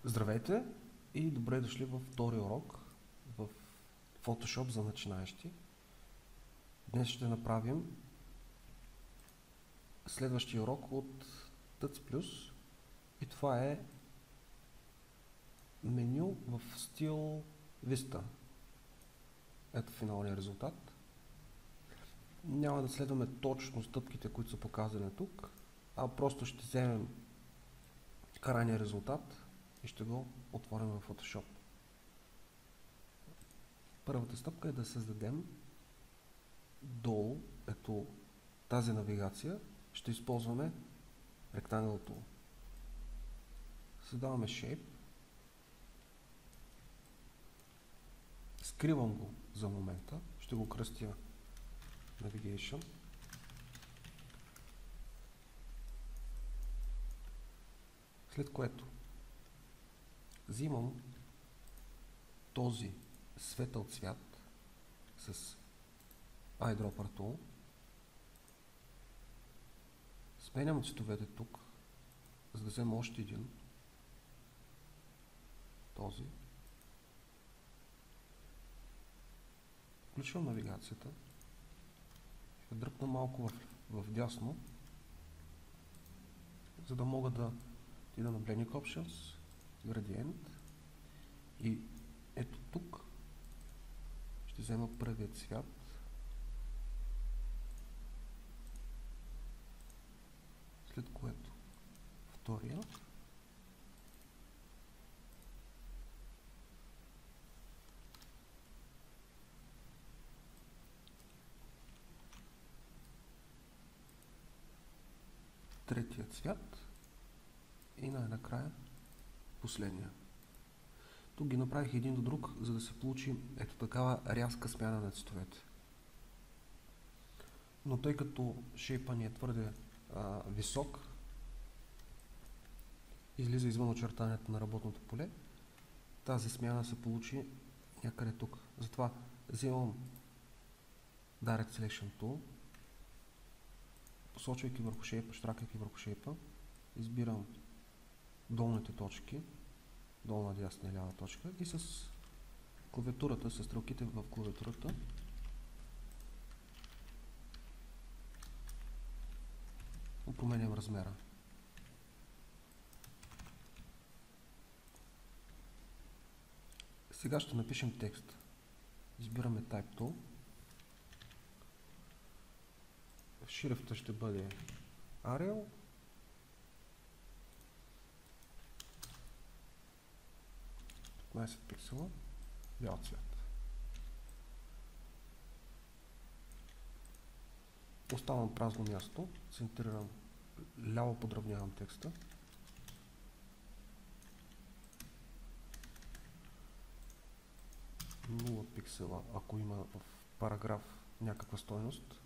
Здравейте и добре дошли във втори урок в Photoshop за начинаещи. Днес ще направим следващия урок от TUTS+, и това е меню в стил Vista. Ето финалния резултат. Няма да следваме точно стъпките, които са показани тук, а просто ще вземем крайния резултат и ще го отворим в Photoshop. Първата стъпка е да създадем долу, ето тази навигация, ще използваме Rectangle Tool. Създаваме Shape. Скривам го за момента, ще го кръстя Navigation. След което взимам този светъл цвят с Eyedropper Tool. Сменям цветовете тук, за да взема още един. Този. Включвам навигацията. Ще дръпна малко в дясно, за да мога да отида на Blending Options, Gradient и ето тук ще взема първият цвят. След което втория. Третия цвят. И най-накрая последния. Тук ги направих един до друг, за да се получи ето такава рязка смяна на цветовете. Но тъй като шейпа ни е твърде висок, излиза извън очертанието на работното поле, тази смяна се получи някъде тук. Затова взимам Direct Selection Tool, посочвайки върху шейпа, штракайки върху шейпа, избирам долните точки, долна, дясна и лява точка и с клавиатурата, с стрелките в клавиатурата променям размера. Сега ще напишем текст. Избираме Type Tool. Шрифта ще бъде Arial. Пиксела, бял цвят. Оставам празно място, центрирам, ляво подравнявам текста. Нула пиксела, ако има в параграф някаква стойност.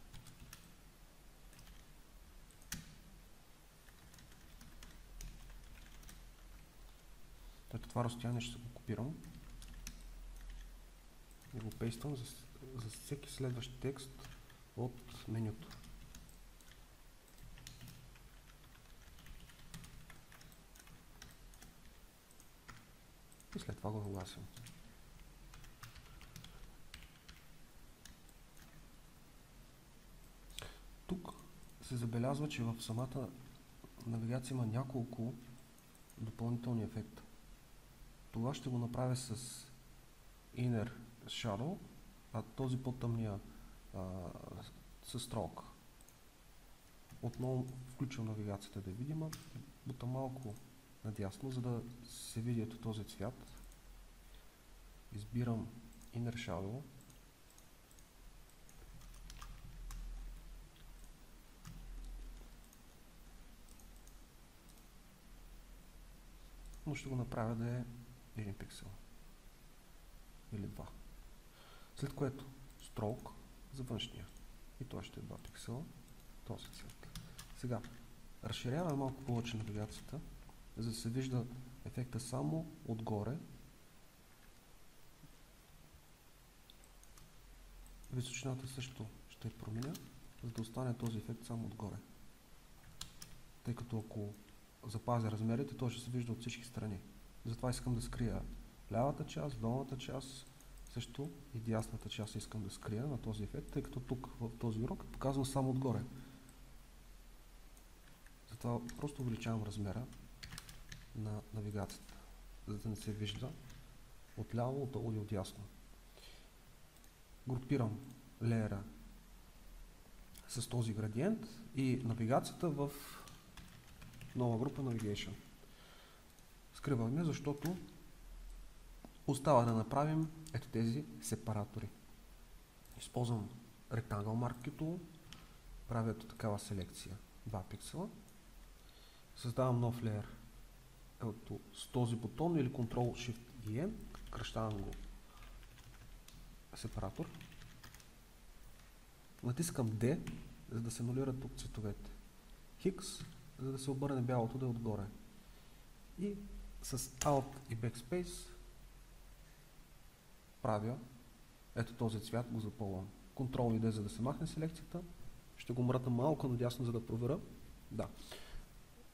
Ето това разстояние ще го копирам и го пействам за всеки следващ текст от менюто. И след това го нагласям. Тук се забелязва, че в самата навигация има няколко допълнителни ефекта. Това ще го направя с Inner Shadow, а този по-тъмния с Stroke. Отново включвам навигацията да видим, бута малко надясно, за да се види ето този цвят. Избирам Inner Shadow. Но ще го направя да е 1 пиксел или 2. След което Stroke за външния. И това ще е 2 пиксела. Този цвет. Сега разширяваме малко повече навигацията, за да се вижда ефекта само отгоре. Височината също ще променя, за да остане този ефект само отгоре. Тъй като ако запазя размерите, той ще се вижда от всички страни. Затова искам да скрия лявата част, долната част, също и дясната част искам да скрия на този ефект, тъй като тук в този урок е показано само отгоре. Затова просто увеличавам размера на навигацията, за да не се вижда отляво, отдолу и отдясно. Групирам леера с този градиент и навигацията в нова група Navigation. Скриваме, защото остава да направим ето тези сепаратори. Използвам Rectangle Marquee Tool, правя ето такава селекция 2 пиксела, създавам нов леер с този бутон или Ctrl-Shift-E, кръщавам го сепаратор, натискам D, за да се анулират тук цветовете, X, за да се обърне бялото да е отгоре, и с Alt и Backspace правя ето този цвят, го запълвам. Ctrl и D, за да се махне селекцията. Ще го мрътна малко надясно, за да проверя. Да.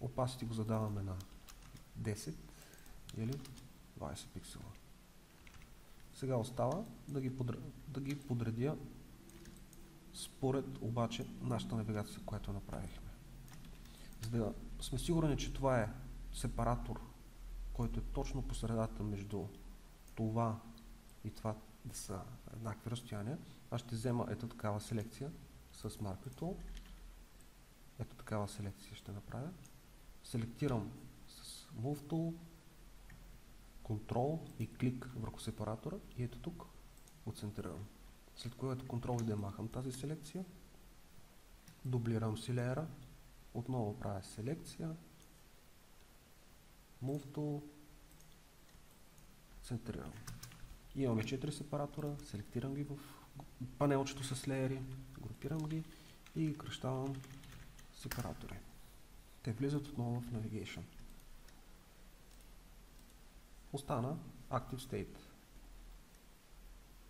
Opacity го задаваме на 10 или 20 пиксела. Сега остава да ги подредя според обаче нашата навигация, която направихме. За да сме сигурни, че това е сепаратор, който е точно по средата между това и това да са еднакви разстояния, аз ще взема ето такава селекция с Marquee Tool. Ето такава селекция ще направя. Селектирам с Move Tool, Ctrl и клик върху сепаратора и ето тук го центрирам. След което Ctrl и D махам тази селекция, дублирам си леера, отново правя селекция, Move Tool, центрирам. Имаме 4 сепаратора, селектирам ги в панелчето с леери, групирам ги и ги кръщавам сепаратори. Те влизат отново в Navigation. Остана Active State.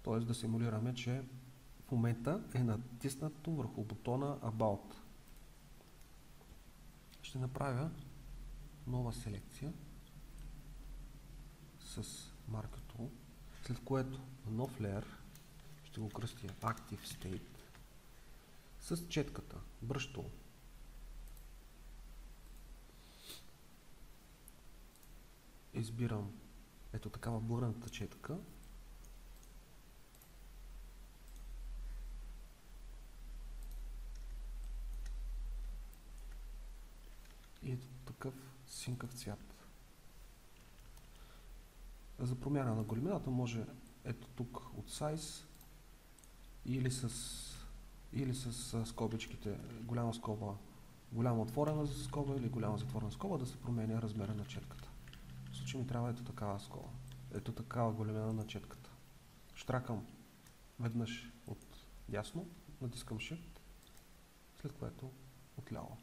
Т.е. да симулираме, че в момента е натиснато върху бутона About. Ще направя нова селекция с Marquee Tool, след което нов леер ще го кръстя Active State с четката Brush Tool. Избирам ето такава блърната четка и ето такъв синкав цвят. За промяна на големината може ето тук от Size или с скобичките голяма скоба, голяма отворена скоба или голяма затворена скоба да се променя размера на четката. В случай ми трябва ето такава скоба, ето такава големина на четката. Штракам веднъж от дясно, натискам Shift, след което отляво.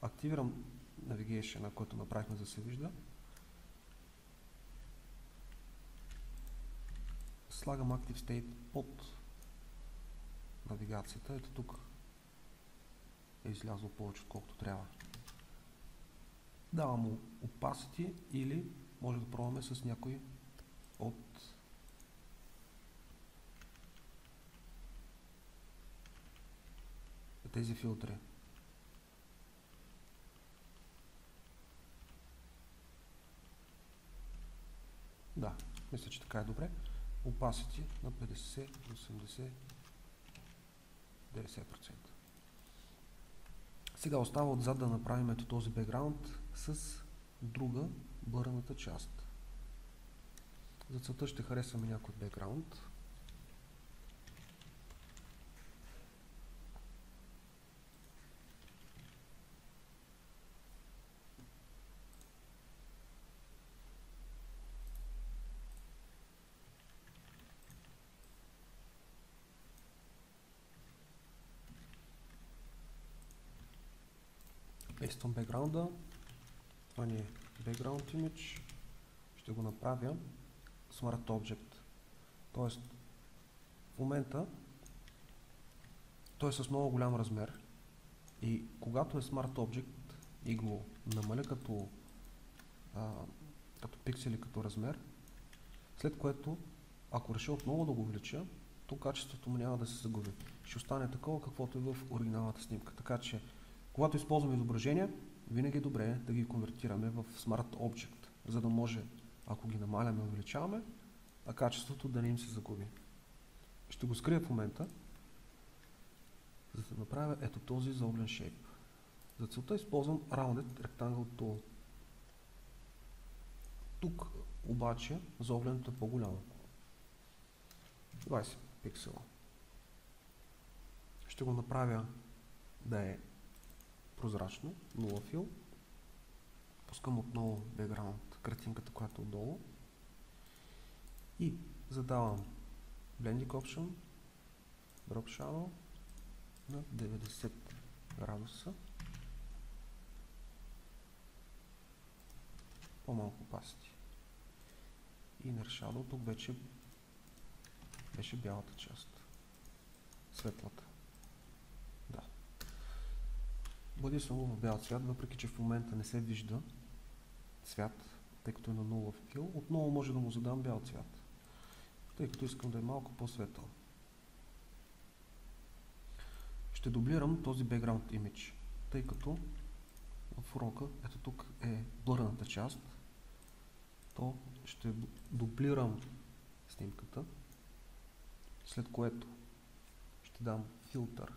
Активирам Navigation, който направихме за да се вижда. Слагам Active State под навигацията. Ето тук е излязло повече отколкото трябва. Давам му Opacity или може да пробваме с някой от тези филтри. Да, мисля, че така е добре. Opacity на 50, 80, 90%. Сега остава отзад да направим ето този бекграунд с друга блърната част. За целта ще харесваме някой бекграунд. Пействам бекграунда. Това ни е background image. Ще го направя Smart Object. Тоест, в момента той е с много голям размер и когато е Smart Object и го намаля като като пиксели, като размер, след което, ако реша отново да го увелича, то качеството му няма да се загуби. Ще остане такова, каквото е в оригиналната снимка. Така че, когато използваме изображения, винаги е добре да ги конвертираме в Smart Object, за да може, ако ги намаляме и увеличаваме, а качеството да не им се загуби. Ще го скрия в момента, за да направя ето този заоблен shape. За целта използвам Rounded Rectangle Tool. Тук обаче заобленото е по-голямо. 20 пиксела. Ще го направя да е прозрачно, нула фил. Пускам отново background, картинката, която е отдолу. И задавам Blending Option, Drop Shadow на 90 градуса. По-малко opacity. Inner Shadow, тук вече беше бялата част. Светлата. Да. Бъде съм го в бял цвят, въпреки че в момента не се вижда цвят, тъй като е на нула фил. Отново може да му задам бял цвят, тъй като искам да е малко по-светъл. Ще дублирам този background image, тъй като в урока, ето тук е блърната част, то ще дублирам снимката, след което ще дам филтър,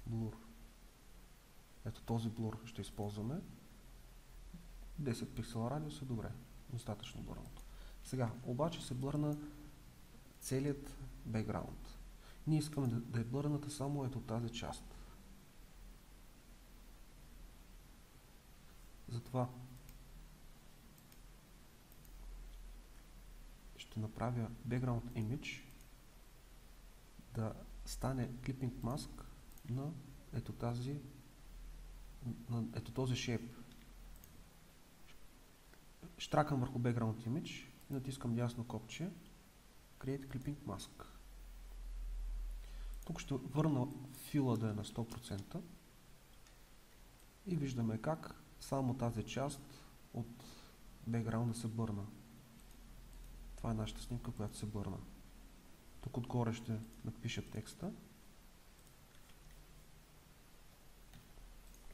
блур. Ето този блур ще използваме. 10 пиксела радиус е добре, достатъчно блърното. Сега, обаче се блърна целият бекграунд. Ние искаме да е блърната само ето тази част. Затова ще направя background image да стане clipping mask на ето този shape. Штракам върху background image и натискам дясно копче Create Clipping Mask. Тук ще върна фила да е на 100% и виждаме как само тази част от бекграунда се бърна. Това е нашата снимка, която се бърна. Тук отгоре ще напиша текста.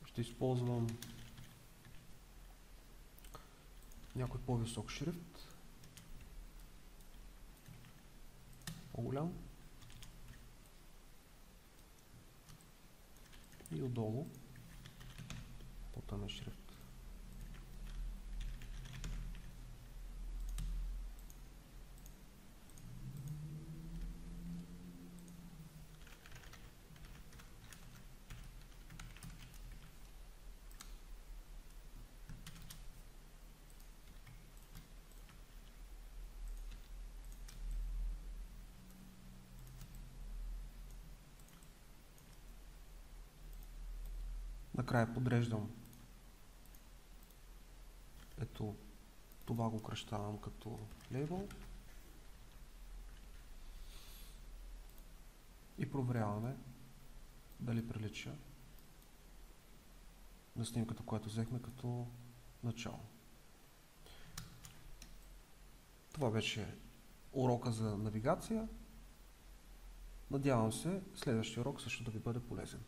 Ще използвам някой по-висок шрифт. По-голям. И отдолу по-тъмен шрифт. Накрая подреждам. Ето това го кръщавам като лейбъл. И проверяваме дали прилича на снимката, която взехме като начало. Това беше урока за навигация. Надявам се следващия урок също да ви бъде полезен.